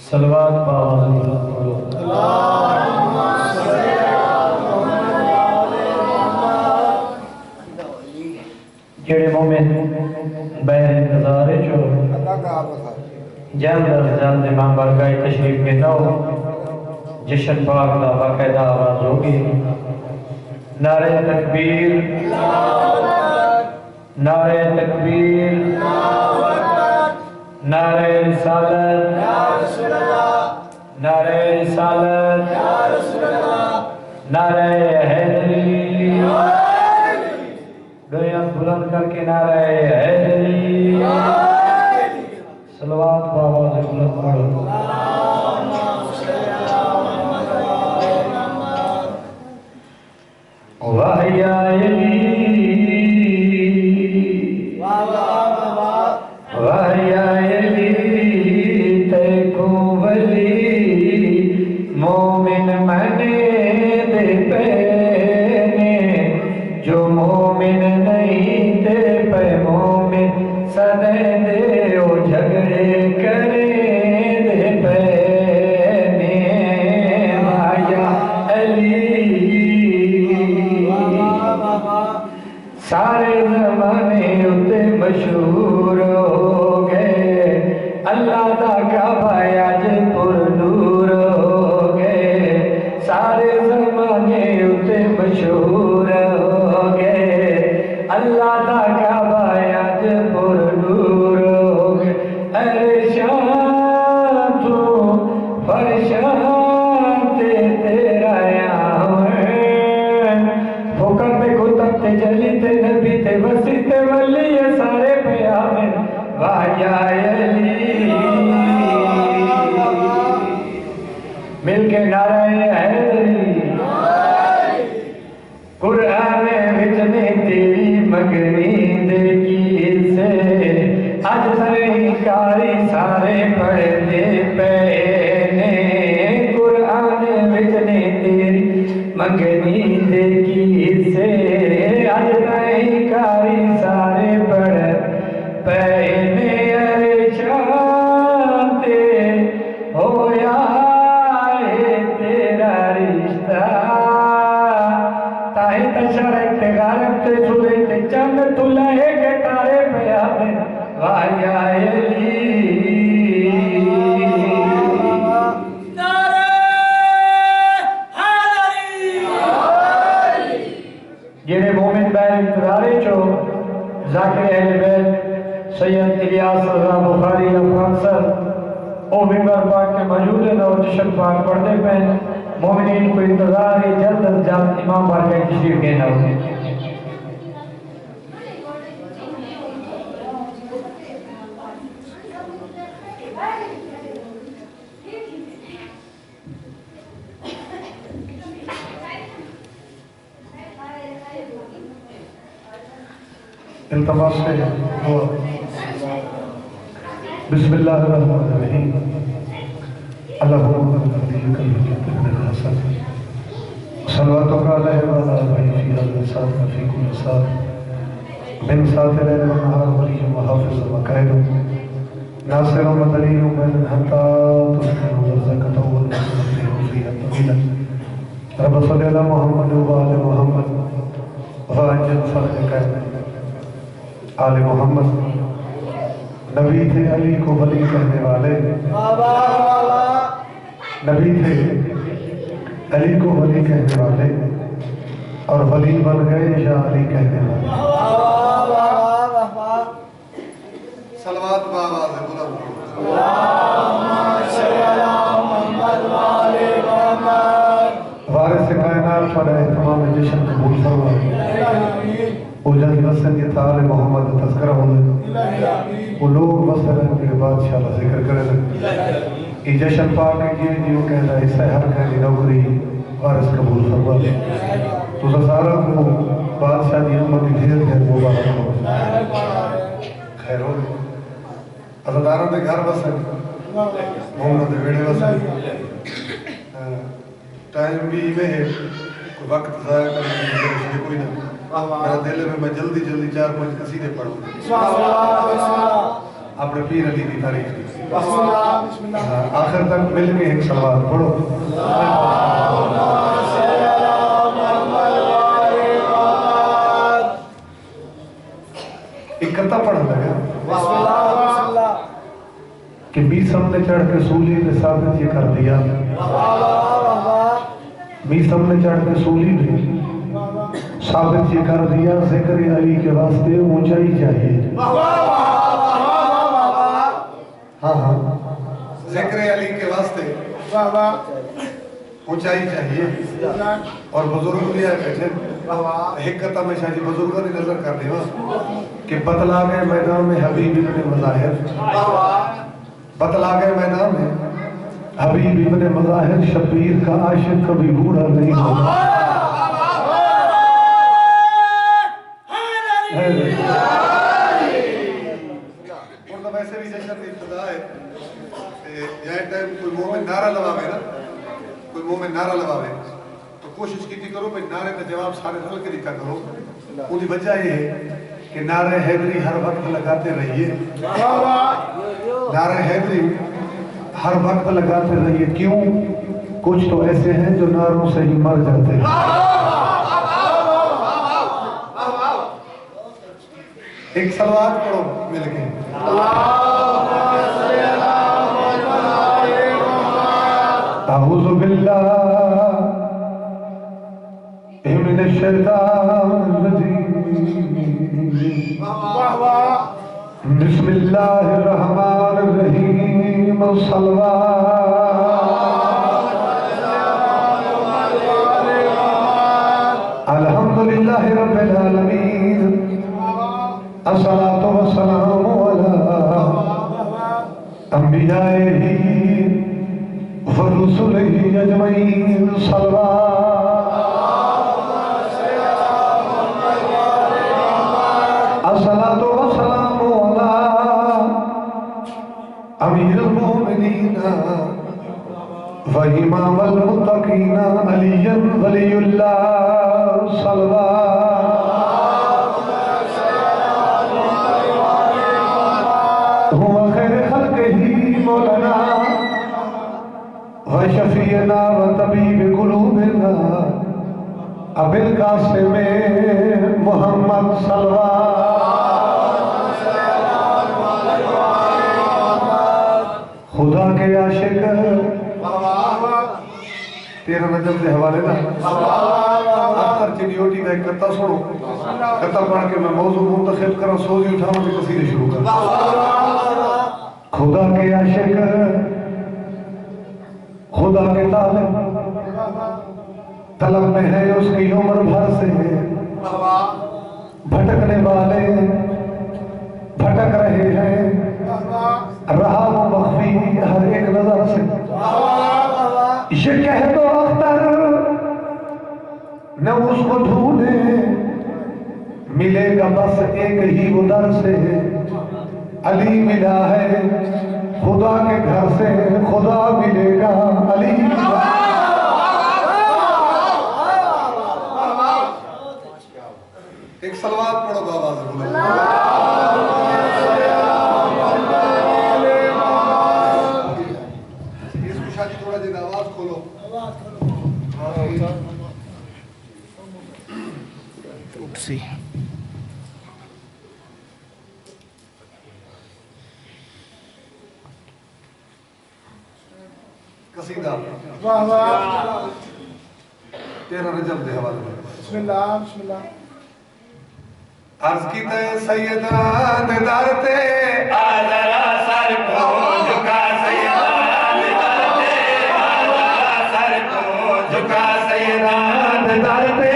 صلوات پاؤ جڑے مومن بہر انتظار جو جلد از جلد امام بارگاہ تشریف کے نو جشن پاک دا باقاعدہ آواز ہوگی نعرہ تکبیر نعرہ تکبیر نعرہ رسالت نعرہ رسالت نعرہ حیدری دویاں بلند کر کے نعرہ حیدری صلوات بآواز بلند پڑھو وحی علی وحی علی تیکو ولی مومن منے دے پینے جو مومن نہیں دے پے مومن سنے دے او جھگڑے کرے دے پینے وحی علی سارے زمانے اتے مشہور ہو گئے اللہ دا کعبہ آج پر نور ہو گئے سارے زمانے اتے مشہور ہو گئے اللہ دا کعبہ آج پر نور ہو گئے ارے شان تو فرشان تیرا یہاں حکم پہ کتب تے جلی تے نبی تے وسیع تے ولی سارے پیامن وحی علی مل کے نعرہ حیدری قرآن وچنے تیری مگنی دیکھی سے آج سرہی کاری سارے پڑھتے پینے قرآن وچنے تیری مگنی دیکھی سے آج سرہی کاری سارے پڑھ پینے ارے شانتے ہویا ہے تیرا رشتہ تاہی تشارک تے غارب تے سورے تے چند تو لہے کے تارے پیامن وحی علی جنہیں مومن بہر انتظارے چو ذاکر اہل بیت سید الیاس رضا بخاری افغان سر او ممبر پاک کے موجود ہے اور جشن پاک پڑھنے پہ مومنین کو انتظار ہے جلد از جلد امام بارگاہ تشریف کہنا ہوگی التماس سے دعا بسم اللہ الرحمن الرحیم اللہم صلی علی حسن صلواتک علیہ وعلی آلہ فی الانسان فی کل ساتھ من ساتھ لیل و نہار ولی و حافظ و قائد ناصر و دلیل بین حتی تسلیم و زکت و المسلم فی الطویلہ رب صلی اللہ محمد و آل محمد وعجل فرق قائد آل محمد نبی تھے علی کو ولی کہنے والے نبی تھے علی کو ولی کہنے والے اور ولی بن گئے یا علی کہنے والے صلوات بآواز بلند وارث کائنات پر اہتمام جشن قبول فرمائے وہ جلد وسن یہ تعالی محمد تذکرہ ہونے وہ لوگ وسن کے بادشاہ اللہ ذکر کرے لگے یہ جشن پاک کیے جو کہتا ہے اسے ہر کہنے نوکری وارث قبول فرمائے تو سارا کو بادشاہ دی امت دھیر دھیر مبارک ہو خیر ہو عزداروں دے گھر وسن محمد دے ویڑے وسن ٹائم بھی میں ہے کوئی وقت ضائع کرنے کی کوئی نہ میرا دل ہے میں جلدی جلدی 4-5 قصیدے پڑھوں اپنے پیر علی کی تعریف کی آخر تک مل کے ایک صلوات پڑھو اکتا پڑھا لگا کہ میسم نے چڑھ کے سولی نے ثابت یہ کر دیا میسم نے چڑھ کے سولی نے ثابت یہ کر دیا ذکر علی کے واسطے اونچائی چاہیے ہاں ذکر علی کے واسطے اونچائی چاہیے اور بزرگ بھی آئے بیٹھے حکت میں شاہ جی بزرگوں نے نظر کر دیا کہ بتلا گئے میدان میں حبیب ابن مظاہر بتلا گئے میدان میں حبیب ابن مظاہر شبیر کا عاشق کبھی بوڑھا نہیں ہوگا اور تو ویسے بھی جشن کی ابتدا ہے یہاں ٹائم کوئی مومن نعرہ لگاوے نا کوئی مومن نعرہ لگاوے تو کوشش کی کرو بھئی نعرے کا جواب سارے رل کے لکھا کرو ان کی وجہ یہ ہے کہ نعرہ حیدری ہر وقت لگاتے رہیے نعرہ حیدری ہر وقت لگاتے رہیے کیوں کچھ تو ایسے ہیں جو نعروں سے ہی مر جاتے ہیں ایک صلوات پڑھو مل کے اعوذ باللہ من الشیطان الرجیم بسم اللہ الرحمن الرحیم الصلوات الحمدللہ رب العالمین الصلاة والسلام علی انبیائہ ورسلہ اجمعین صلوات الصلاة والسلام علی امیر المومنین و امام المتقین علی ولی اللہ صلوات هو خیر خلقه مولانا و شفیعنا و طبیب قلوبنا ابو القاسم محمد صلوات خدا کے عاشق 13 نجم کے حوالے نا اختر چنیوٹی کا ایک کرتا سنو کرتا پڑھ کے میں موضوع منتخب کروں سوزی اٹھاؤں کے قصیدے شروع کروں خدا کے عاشق خدا کے طالب طلب میں ہے اس کی عمر بھر سے بھٹکنے والے بھٹک رہے ہیں رہا وہ مخفی ہر ایک نظر سے یہ کہہ دو اختر نہ اس کو ڈھونڈے ملے گا بس ایک ہی وہ در سے علی ملا ہے خدا کے گھر سے خدا ملے گا علی ایک صلوات پڑھو بابا سے بولو اس کو شاہ جی تھوڑا جن آواز کھولو اپسی قصیدہ 13 رجب دے حوالے میں بسم اللہ بسم اللہ عرض کی تے سیدان دارتے آذرا سر کو جھکا سیدان دارتے آذرا سر کو جھکا سیدان دارتے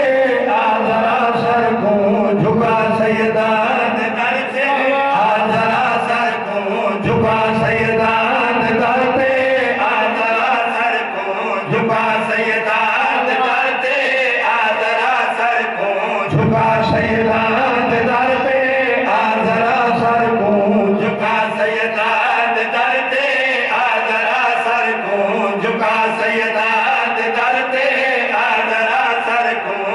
آذرا سر کو جھکا سیدان دارتے آذرا سر کو جھکا سیدان دارتے آذرا سر کو جھکا سیدان دارتے آذرا سر کو جھکا سیدان سر کو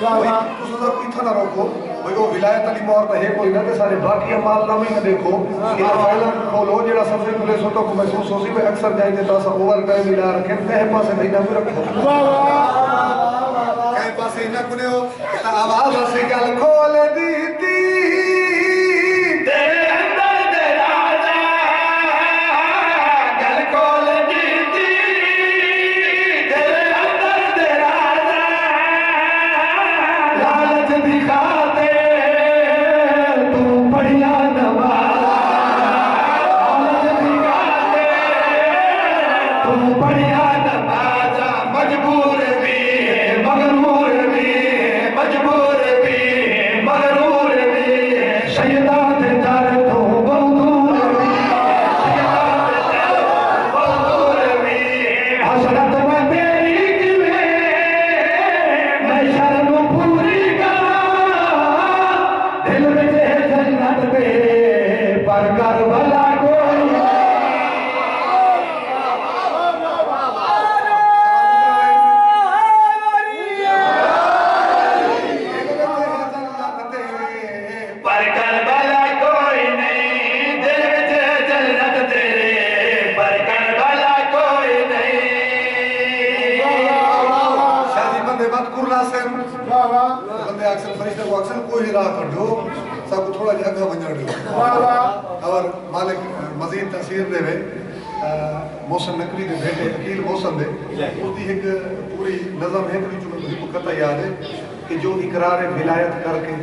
تو سزا کوئی تھا نہ روکو بھئی وہ ولایت علی مور ہے کوئی نہ کہ سارے باقی عمال نامی نہ دیکھو یہ فائلہ کھولو جیڑا سب سے پلے سوتوں کو محسوس ہو سی میں اکثر جائیں دیتا سا اوور ٹائم ملا رکھیں کہیں پاسے نہیں نہ بھی رکھو کہیں پاسے نہ کنے ہو آواز سے گل کھول دیتی موسم نقوی کے بیٹے عقیل موسم دے اس دی ایک پوری نظم ہے کہ جو مجھے قطع یاد ہے کہ جو اقرار ولایت کر کے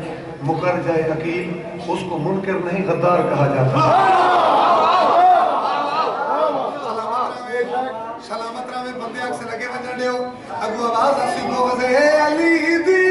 مکر جائے عقیل اس کو منکر نہیں غدار کہا جاتا سلامت راہ میں بندے آگ سے لگے بجر دے ہو اگو آواز اسی کو غزے اے علی دی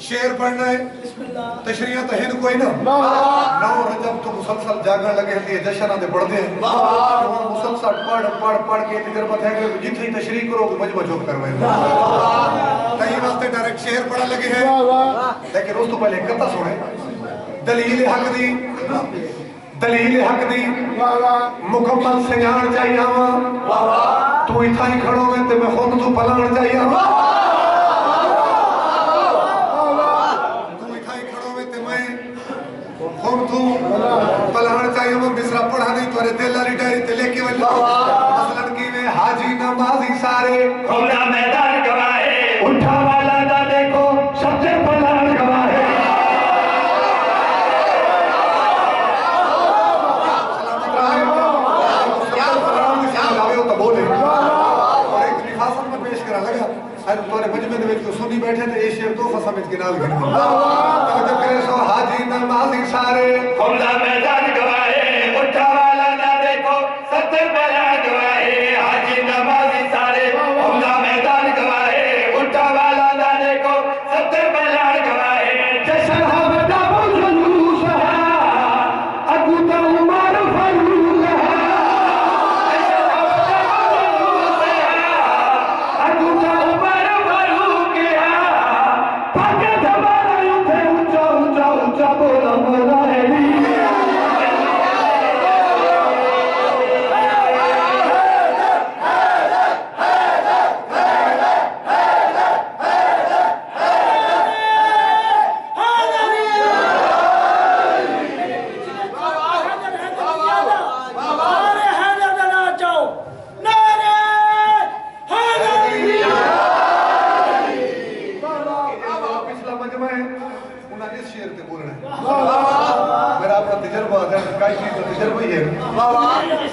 شیر پڑھنا ہے تشریحاں تو ہن کوئی نا 9 رجب تو مسلسل جاگن لگے ہندی جشنہ دے پڑھ دے مسلسل پڑھ کے تجربہ ہے کہ جتنی تشریح کرو مجمع چوک کروائے تہی واسطے ڈائریکٹ شعر پڑھا لگے ہیں لیکن اس تو پہلے کتا سنے دلیل حق دی مکمل سیان چاہیے آواں تو اتھائی کھڑو میں تے میں خود تو پلان چاہیے آواں پلان چاہیے وہ مصرہ پڑھا نہیں تو دل علی ڈائری تے لے کے وجہ مثلاً کی میں حاجی نمازی سارے کھلا میدان گواہے اٹھا والا نہ دیکھو سب سے پلان گواہے سلامت رہے تو بولے اور ایک نفاست میں پیش کرا لگا تمہارے مجمع دے وچ کو سنی بیٹھے تے اے شعر تو سمجھ کے نال گھن توجہ کرے سو حاجی نمازی سارے کھلا میدان گواہے اٹھا والا نہ دیکھو سب سے پلان گواہے حاجی نمازی سارے کھلا میدان گواہے اٹھا والا نہ دیکھو سب سے پلان گواہے جشن ہمدا جلوس ہے اگو تو عمر فاروق ہے جشن ہمدا جلوس ہے اگو تو عمر فاروق ہے پاکے دبانا اٹھے اونچا اونچا اونچا بولا مولا علی پچھلا مجمع ہے انہاں اس شعر تے بولنا ہے میرا اپنا تجربہ ہے کئی چیز کا تجربہ ہی ہے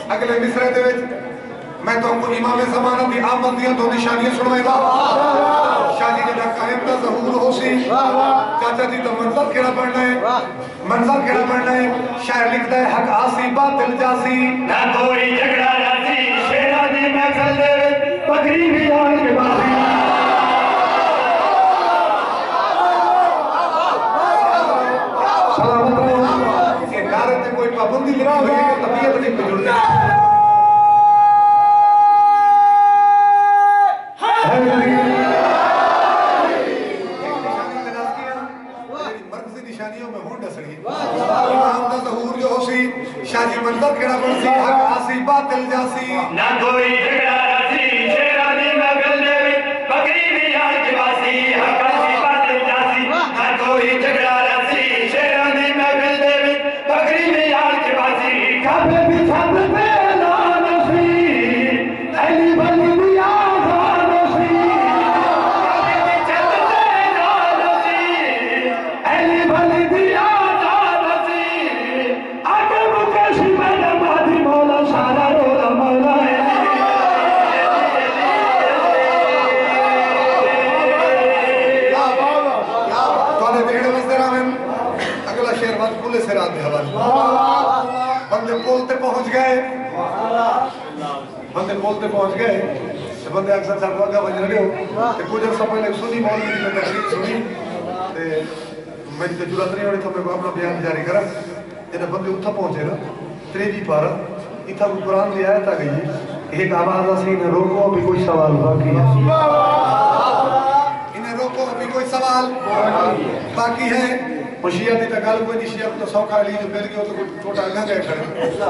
اگلے مصرے دے وچ میں تو کو امام زمانہ دی آمد دیاں تو نشانیاں سنوائے گا شاہ جی جڑا قائم دا ظہور ہو سی چاچا جی تو منظر کیڑا بننا ہے شاعر لکھتا ہے حق آسی باطل جاسی نہ کوئی جھگڑا راضی شیرا دی محفل دے پگڑی بھی آن کے باسی سلامت رہو کہ نعرے تے کوئی پابندی لکھی ہوئی ہے کہ طبیعت نہیں بجڑتی مرکزی نشانیوں میں ہون ڈسڑی امام دا ظہور جو ہو سی شاہ جی منظر کیڑا بن سی حق آسی باطل جاسی نہ کوئی جھگڑا راضی شیرا دی محفل دے پگڑی بھی آن کے باسی حق آسی باطل جاسی نہ کوئی جھگڑا راضی شیرا دی محفل دے پگڑی بھی آن کے باسی کعبے بھی چھت پہ اعلان سی علی ولی دی آزان سی کعبے بھی چھت پہ اعلان سی علی ولی دی آزان سی آگے مکشی میں نمازی مولا سارا رولا مولا ہے توانے بیڑے وزدے رامن اگلا شعر بات کھلے سے رات دے حوالے بندے پولتے پہنچ گئے بندے اکثر صاحب واقعہ بجھ رہے ہو کہ کچھ عرصہ پہلے سنی مولوی کی میں تقریر سنی میری تو جرات نہیں ہوئی تو میں کو اپنا بیان جاری کرا جنہیں بندے اتھا پہنچے نا تریوی پارا اتھا کو قرآن دی آیت آ گئی ایک آواز آسی انہیں روکو ابھی کوئی سوال باقی ہے انہیں روکو ابھی کوئی سوال باقی ہے وہ شیعہ دی تکال کوئی نہیں شیعہ تو سوکھا لی جو پھر گئے تو کوئی چھوٹا گھا گئے کھڑے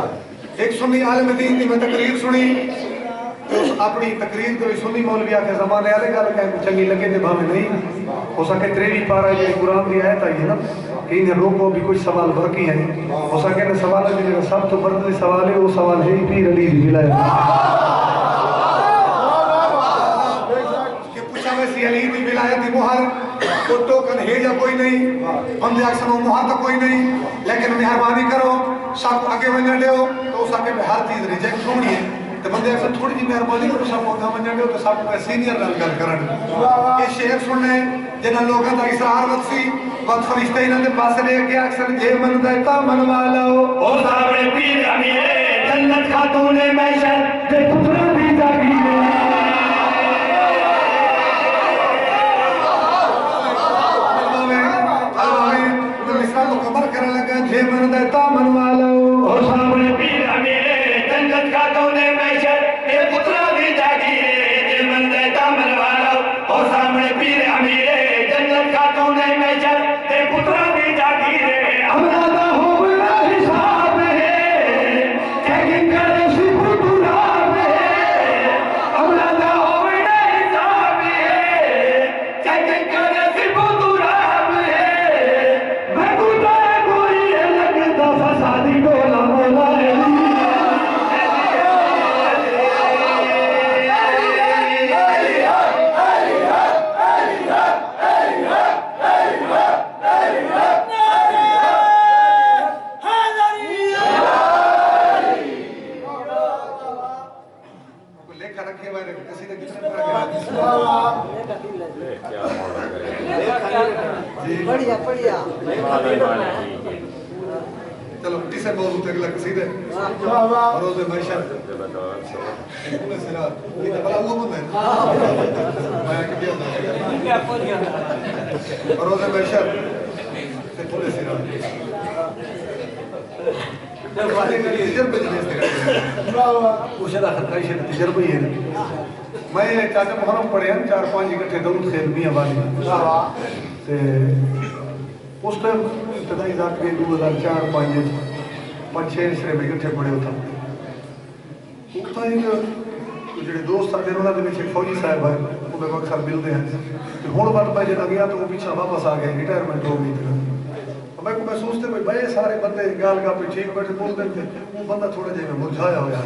ایک سنی عالم دین دی میں تقریر سنی اس اپنی تقریر کوئی سنی مولوی آکے زمانے آلے گا لکھا ہے چنگی لگے دے بھامے نہیں ہو سکے تریوی پارا یہ قرآن دی آیت آئی ہے نا کہ انہیں روکو بھی کچھ سوال باقی ہیں ہو سکے نا سوال ہے جنہیں سب تو بردی سوال ہے وہ سوال ہے پیر علی دی ولایت کہ پوچھا میں سی علی دی ولایت دی مہر تو ٹوکن ہے یا کوئی نہیں بندے اکثر وہ مہر تو کوئی نہیں لیکن مہربانی کرو سب آگے ونجا دے ہو تو اس آگے میں ہر چیز ریجیکٹ ہونی ہے تو بندے اکثر تھوڑی جی مہربانی کرو سب کو ونجا دے ہو تو سب کو سینئر رل گل کرن یہ شعر سننے جنہاں لوگاں دا اسرار وقت سی وقت فرشتے انہاں دے پاس لے کے اکثر جے من دیتا من والا ہو او صاحب پیر امیر جنت خاتون معیشت دے پتر دی جاگیر رکھے ہوئے کسی نے کتنے بڑھیا بڑھیا چلو اسے موضوع تک لگ سیدھے روز معیشت پورے سرات یہ تو بلا وہ بند ہے میں کہ روز معیشت سے پورے سرات تجربے پوچھے دا خطائی شد تجربے ہی ہے میں چاچا محرم پڑھے ہیں 4-5 اکٹھے دولت خیر میاں والی اس ٹائم ابتدائی ذات کے 2004-5 شرے میں اکٹھے پڑھے ہوتا اکتا ایک جڑے دوست آتے انہوں نے ایک فوجی صاحب ہے وہ میں اکثر ملتے ہیں ہون بات میں جنہ گیا تو وہ پیچھا واپس آ گئے ریٹائرمنٹ ہو گئی تھی میں کو محسوس تھے بھائی سارے بندے گال کا پہ ٹھیک بیٹھے بولتے تھے وہ بندہ تھوڑا جائے میں مرجھایا ہوا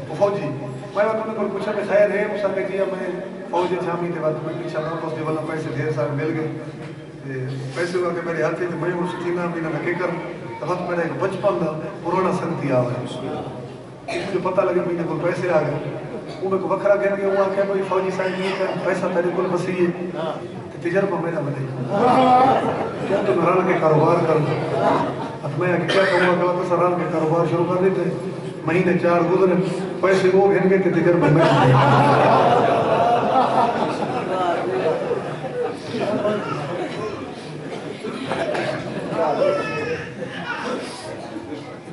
وہ فوجی میں وقت میں پوچھا کہ خیر ہے اس نے کیا میں فوجی شامی تھے وقت میں پیچھا واپس دے والا پیسے ڈھیر سارے مل گئے پیسے ہوا کہ میرے ہاتھ تھے میں اس چینا بھی نہ میں کر وقت میرا ایک بچپن دا پرانا سنگتی آ ہے مجھے پتہ لگے مجھے کوئی پیسے آ گئے وہ میں کو بکھرا کہہ کے وہ آکھا بھائی فوجی صاحب نہیں کر پیسہ تیرے کل بسی ہے تجربہ میرا بنے کیا تم رل کے کاروبار کر اب میں کیا کہوں گا کہ تو رل کے کاروبار شروع کر دیتے مہینے 4 گزرے پیسے وہ گھن گئے کہ تجربہ میں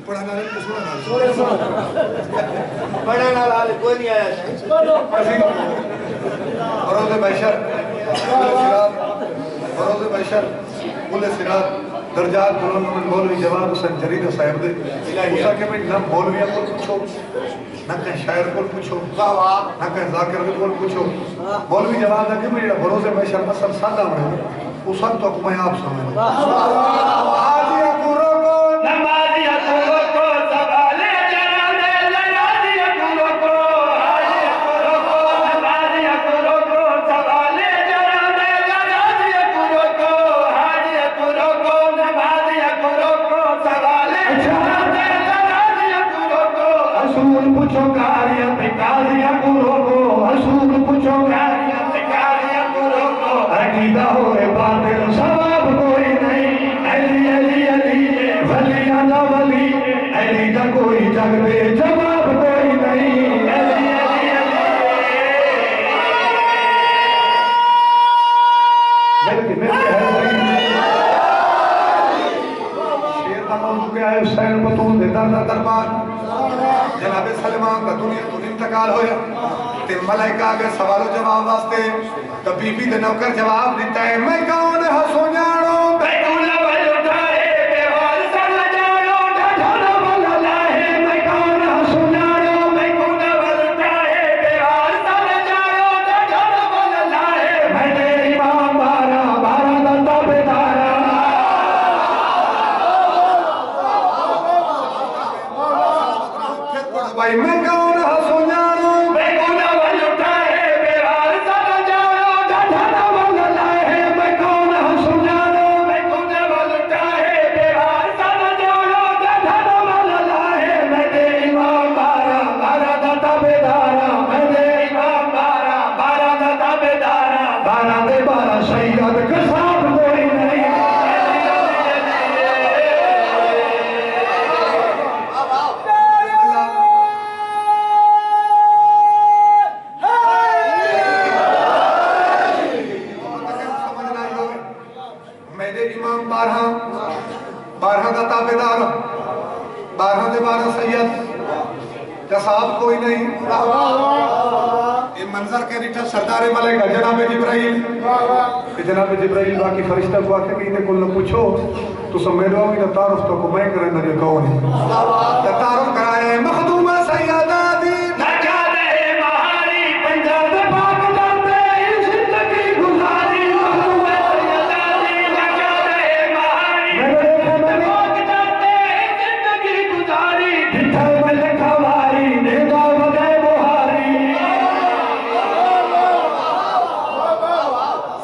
پڑھانا ہے تو پڑھانا لال کوئی نہیں آیا بروز بشر بروز بشر کل سرات درجات مولانا مولوی جواد حسین جرید صاحب دے اسا کہ میں نہ مولویاں کو پوچھو نہ کہ شاعر کو پوچھو نہ کہ ذاکر کو پوچھو مولوی جواد ہے کہ میں بروز بشر اصل سادہ میں وہ سب تو میں آپ سمجھ حاجی اکورو کو نمازی اکورو کو سوالے جرانے لڑادی اکورو کو حاجی اکورو کو نمازی اکورو کو سوالے جرانے لڑادی اکورو کو حاجی اکورو کو نمازی اکورو کو سوالے جرانے لڑادی اکورو کو اصول پوچھو کاریت قاضی اکورو کو اصول پوچھو کاریت قاضی اکورو کو عقیدہ ہوئے باطل ثواب کوئی نہیں علی علی علی ولی انا ولی علی کا کوئی جگ بے جواب کوئی نہیں علی علی علی شیر کا موضوع کیا ہے حسین بطول دے دردہ دربار جناب سلمان کا دنیا تو انتقال ہویا تے ملائکہ آگے سوال و جواب واسطے تو بی بی دے نوکر جواب دیتا ہے میں کون ہسو جانو بیٹولا بلوٹائے بیوال سر جانو ڈھاڑا والا لائے میں کون ہسو جانو بیٹولا بلوٹائے بیوال سر جانو ڈھاڑا والا لائے میں دے امام بارہ بارہ دندہ بیدارہ بھائی میں کون ہسو جانو بیٹولا بلوٹائے بیوال سر جانو ڈھاڑا والا لائے میں کون ہسو جانو بیٹولا بلوٹائے بیوال سر جانو ڈھاڑا والا لائے میں دے امام بارہ بارہ دندہ بیدارہ میں دے امام بارہ بارہ دندہ بیدارہ بارہ دے بارہ شہید کساب کوئی نہیں میں دے امام بارہ دا تابدار بارہ دے بارہ سید کساب کوئی نہیں یہ منظر کے نیٹھا سردار ملائکہ جناب جبرائیل کہ جناب جبرائیل باقی فرشتہ کو آکے کہتے کل نہ پوچھو تو سمیدو آگی تعارف تو کو میں کریں نہ کون ہے تعارف کرائے مخدومہ سیدہ دی نجات ہے مہاری پنجاب پاک جاتے زندگی گزاری مخدوم سیدہ دی نجات ہے مہاری پاک جاتے زندگی گزاری ڈھٹھا میں لکھا واری نیدا وگے بہاری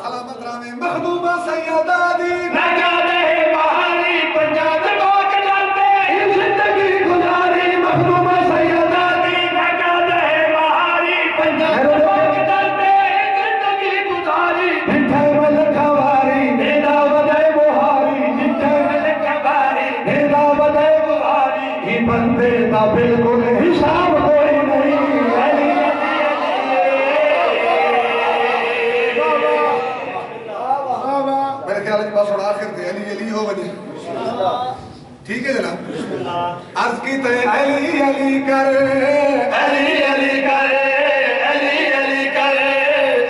سلامت رامے مخدومہ سیدہ دی نجات ہے مہاری پنجاب پاک جاتے زندگی گزاری مخدوم ٹھیک ہے جناب عرض کی تے علی علی کر علی علی کر علی علی کر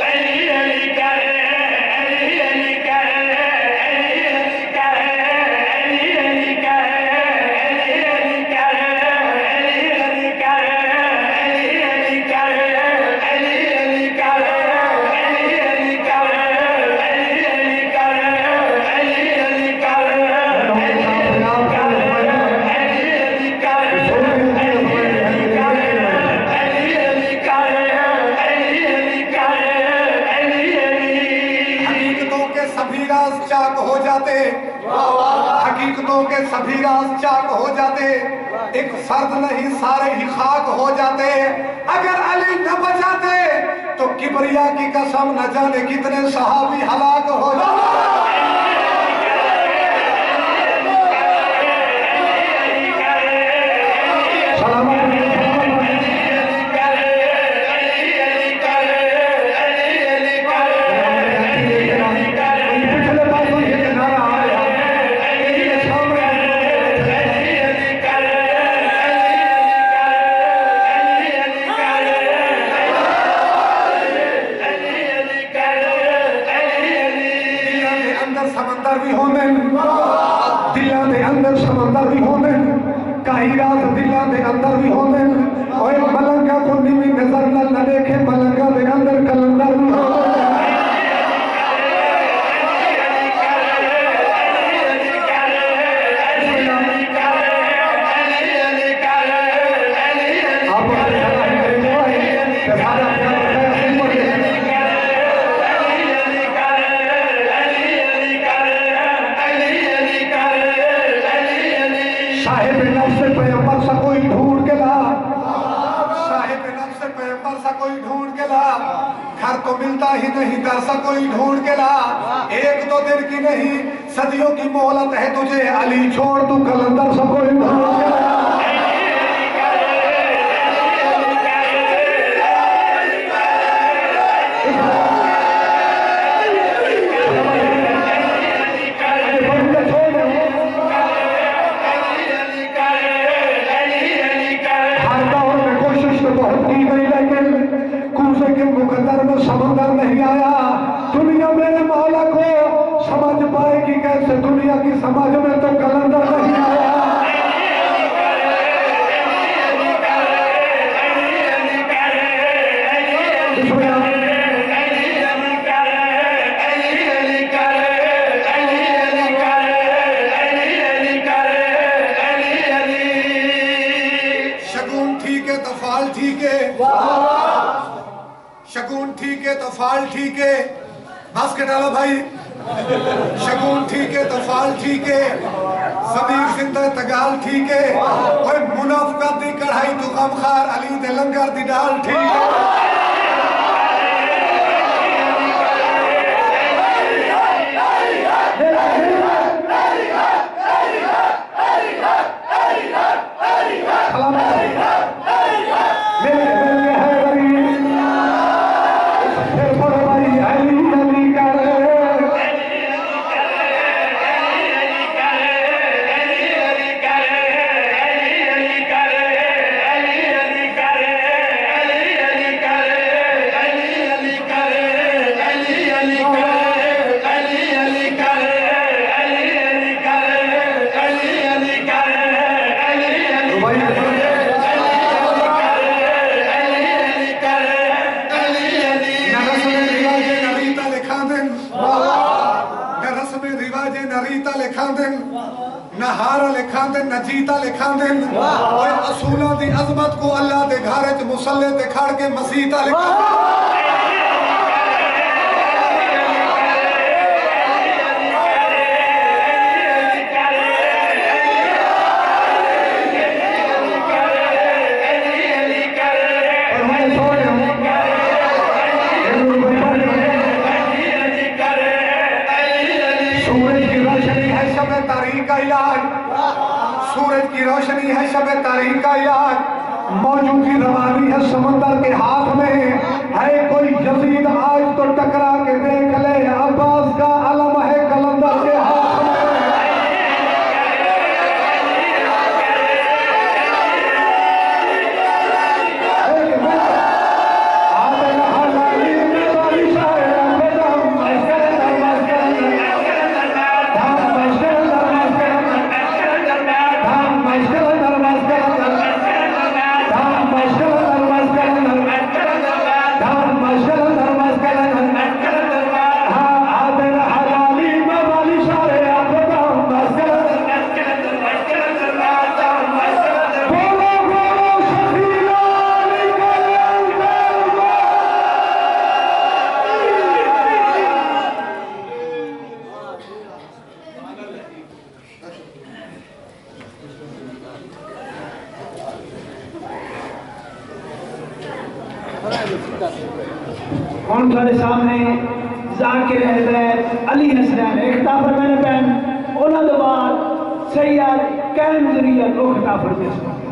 علی علی کر علی علی کر علی علی کر علی علی کر علی علی کر علی علی کر علی علی کر علی علی کر علی علی کر علی علی کر علی علی کر چاک ہو جاتے حقیقتوں کے سبھی راز چاک ہو جاتے ایک فرد نہیں سارے ہی خاک ہو جاتے اگر علی نہ بچاتے تو کبریا کی قسم نہ جانے کتنے صحابی ہلاک ہو جاتے کوئی ڈھونڈ کے لا ایک دو دن کی نہیں صدیوں کی مہلت ہے تجھے علی چھوڑ تو کلندر سب کوئی ڈھونڈ کے لا سمندر نہیں آیا دنیا میرے مولا کو سمجھ پائے گی کیسے دنیا کی سمجھ میں تو کلندر نہیں آیا شگون ٹھیک ہے تفال ٹھیک ہے شگون ٹھیک ہے تو فال ٹھیک ہے بس کے ڈالا بھائی شگون ٹھیک ہے تو فال ٹھیک ہے ضمیر زندہ تگال ٹھیک ہے اوہ منافقت دی کڑھائی تو غمخار علی دے لنگر دی ڈال ٹھیک ہے نہارا لکھان دن نجیتا لکھان دن اور اصولہ دی عظمت کو اللہ دے گھارت مسلح دے کھاڑ کے مسیحتا لکھان دن سورج کی روشنی ہے شب تاریخ کا علاج موجوں کی روانی ہے سمندر کے ہاتھ میں ہے کوئی یزید آج تو ٹکرا کے دیکھ لے عباس کا علم ہے کلندر کے ہاتھ میں کون تھوڑے سامنے ذاکر حضرت علی حسنین ایک خطاب فرمانے پہن، انہوں نے بعد سید قائم ذریعہ لوگ خطاب فرمانے